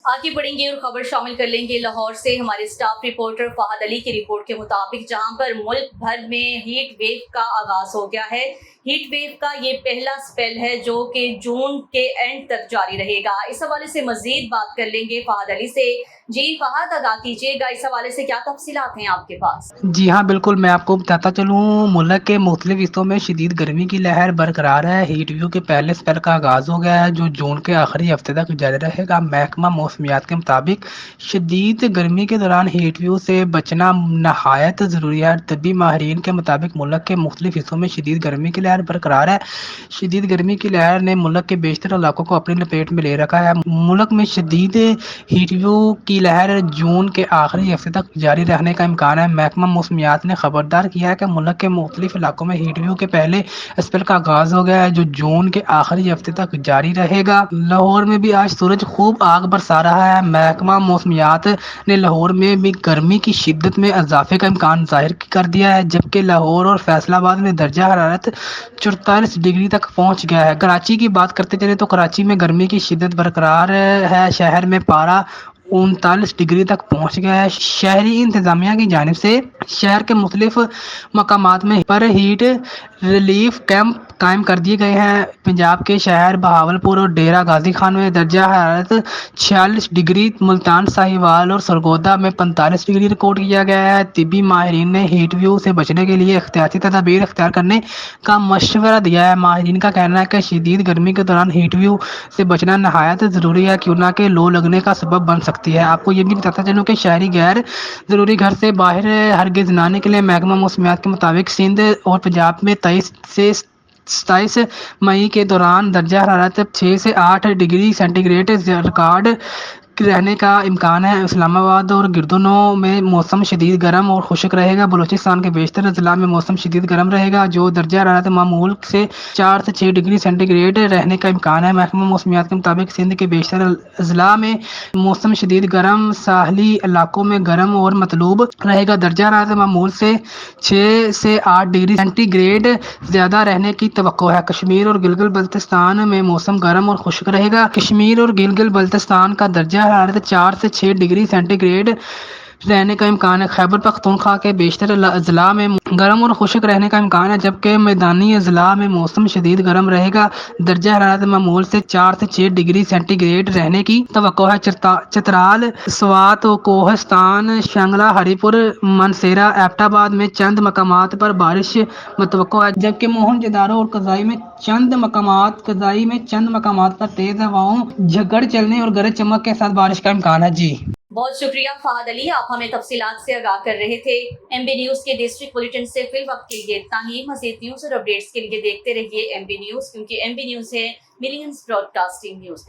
आगे बढ़ेंगे और खबर शामिल कर लेंगे लाहौर से हमारे स्टाफ रिपोर्टर फहद अली की रिपोर्ट के मुताबिक, जहां पर मुल्क भर में हीट वेव का आगाज हो गया है। हीट वेव का ये पहला स्पेल है जो कि जून के एंड तक जारी रहेगा। इस हवाले से मजीद बात कर लेंगे फहद अली से। जी फहद, आगाह कीजिएगा, इस हवाले से क्या तफसीलात हैं आपके पास? जी हाँ बिल्कुल, मैं आपको बताता चलूँ। मुल्क के मुख्तलिफ हिस्सों में शदीद गर्मी की लहर बरकरार है। हीट वेव के पहले स्पेल का आगाज़ हो गया है जो जून के आखिरी हफ्ते तक जारी रहेगा। महकमा मौसमियात के मुताबिक शदीद गर्मी के दौरान हीट वेव से बचना नहायत ज़रूरी है। तबी माहिरीन के मुताबिक मुल्क के मुख्तलिफ हिस्सों में शदीद गर्मी की लहर बरकरार है। शदीद गर्मी की लहर ने मुल्क के बेशतर इलाकों को अपनी लपेट में ले रखा है। मुल्क में शदीद हीट वेव की लहर जून के आखिरी हफ्ते तक जारी रहने का इम्कान है। महकमा मौसमियात ने खबरदार किया है कि मुल्क के मुख्तलिफ इलाकों में हीट वेव के पहले स्पेल का आगाज हो गया है जो जून के आखिरी हफ्ते तक जारी रहेगा। लाहौर में भी आज सूरज खूब आग बरसा रहा है। महकमा मौसमियात ने लाहौर में भी गर्मी की शिद्दत में इजाफे का इम्कान जाहिर कर दिया है, जबकि लाहौर और फैसलाबाद में दर्जा हरारत 44 डिग्री तक पहुंच गया है। कराची की बात करते चले तो कराची में गर्मी की शिद्दत बरकरार है। शहर में पारा 39 डिग्री तक पहुंच गया है। शहरी इंतजामिया की जानिब से शहर के मुख्तलिफ मकामात में पर हीट रिलीफ कैंप कायम कर दिए गए हैं। पंजाब के शहर बहावलपुर और डेरा गाजी खान में दर्जा हरारत 46 डिग्री, मुल्तान साहिवाल और सरगोदा में 45 डिग्री रिकॉर्ड किया गया है। तिबी माहिरीन ने हीट वेव से बचने के लिए एहतियाती तदाबीर अख्तियार करने का मशवरा दिया है। माहिरीन का कहना है कि शदीद गर्मी के दौरान हीट वेव से बचना नहायत ज़रूरी है, क्यों ना कि लो लगने का सबब बन सकती है। आपको ये भी बताता चलूँ कि शहरी गैर ज़रूरी घर से बाहर हरगिज़ न निकले। महकमा मौसमियात के मुताबिक सिंध और पंजाब में 23 से 27 मई के दौरान दर्जा हरारत 6 से 8 डिग्री सेंटीग्रेड रिकॉर्ड रहने का इम्कान है। इस्लामाबाद और गिरदुनो में मौसम शदीद गर्म और खुश्क रहेगा। बलूचिस्तान के बेशतर अजला में मौसम शदीद गर्म रहेगा जो दर्जा हरारत मामूल से 4 से 6 डिग्री सेंटीग्रेड रहने का इम्कान है। महकमा मौसमियात के मुताबिक सिंध के बेशतर अजला में मौसम शदीद गर्म, साहली इलाकों में गर्म और मतलूब रहेगा। दर्जा हरारत मामूल से 6 से 8 डिग्री सेंटीग्रेड ज़्यादा रहने की तवक्को है। कश्मीर और गिलगित बल्तिस्तान में मौसम गर्म और खुश्क रहेगा। कश्मीर और गिलगित बल्तिस्तान का दर्जा हरारत 4 से 6 डिग्री सेंटीग्रेड रहने का इम्कान है। खैबर पख्तूनख्वा के बेशतर अजला में गर्म और खुश्क रहने का इम्कान है, जबकि मैदानी अजला में मौसम शदीद गर्म रहेगा। दर्जा हरारत मामूल से 4 से 6 डिग्री सेंटीग्रेड रहने की तवक्को है। चित्राल, स्वात, कोहस्तान, शंगला, हरीपुर, मनसेरा, एबटाबाद में चंद मकामात पर बारिश मुतवक्को है, जबकि मोहनजोदारो और कज़ाई में चंद मकामात पर तेज हवाओं, झगड़ चलने और गरज चमक के साथ बारिश का इम्कान है। जी बहुत शुक्रिया फहद अली, आप हमें तफसीलात से आगाह कर रहे थे। MB न्यूज़ के डिस्ट्रिक्ट बुलेटिन से फिल वक्त के लिए इतना ही। मज़ीद न्यूज़ और अपडेट्स के लिए देखते रहिए MB न्यूज़, क्योंकि MB न्यूज़ है मिलियंस ब्रॉडकास्टिंग न्यूज़।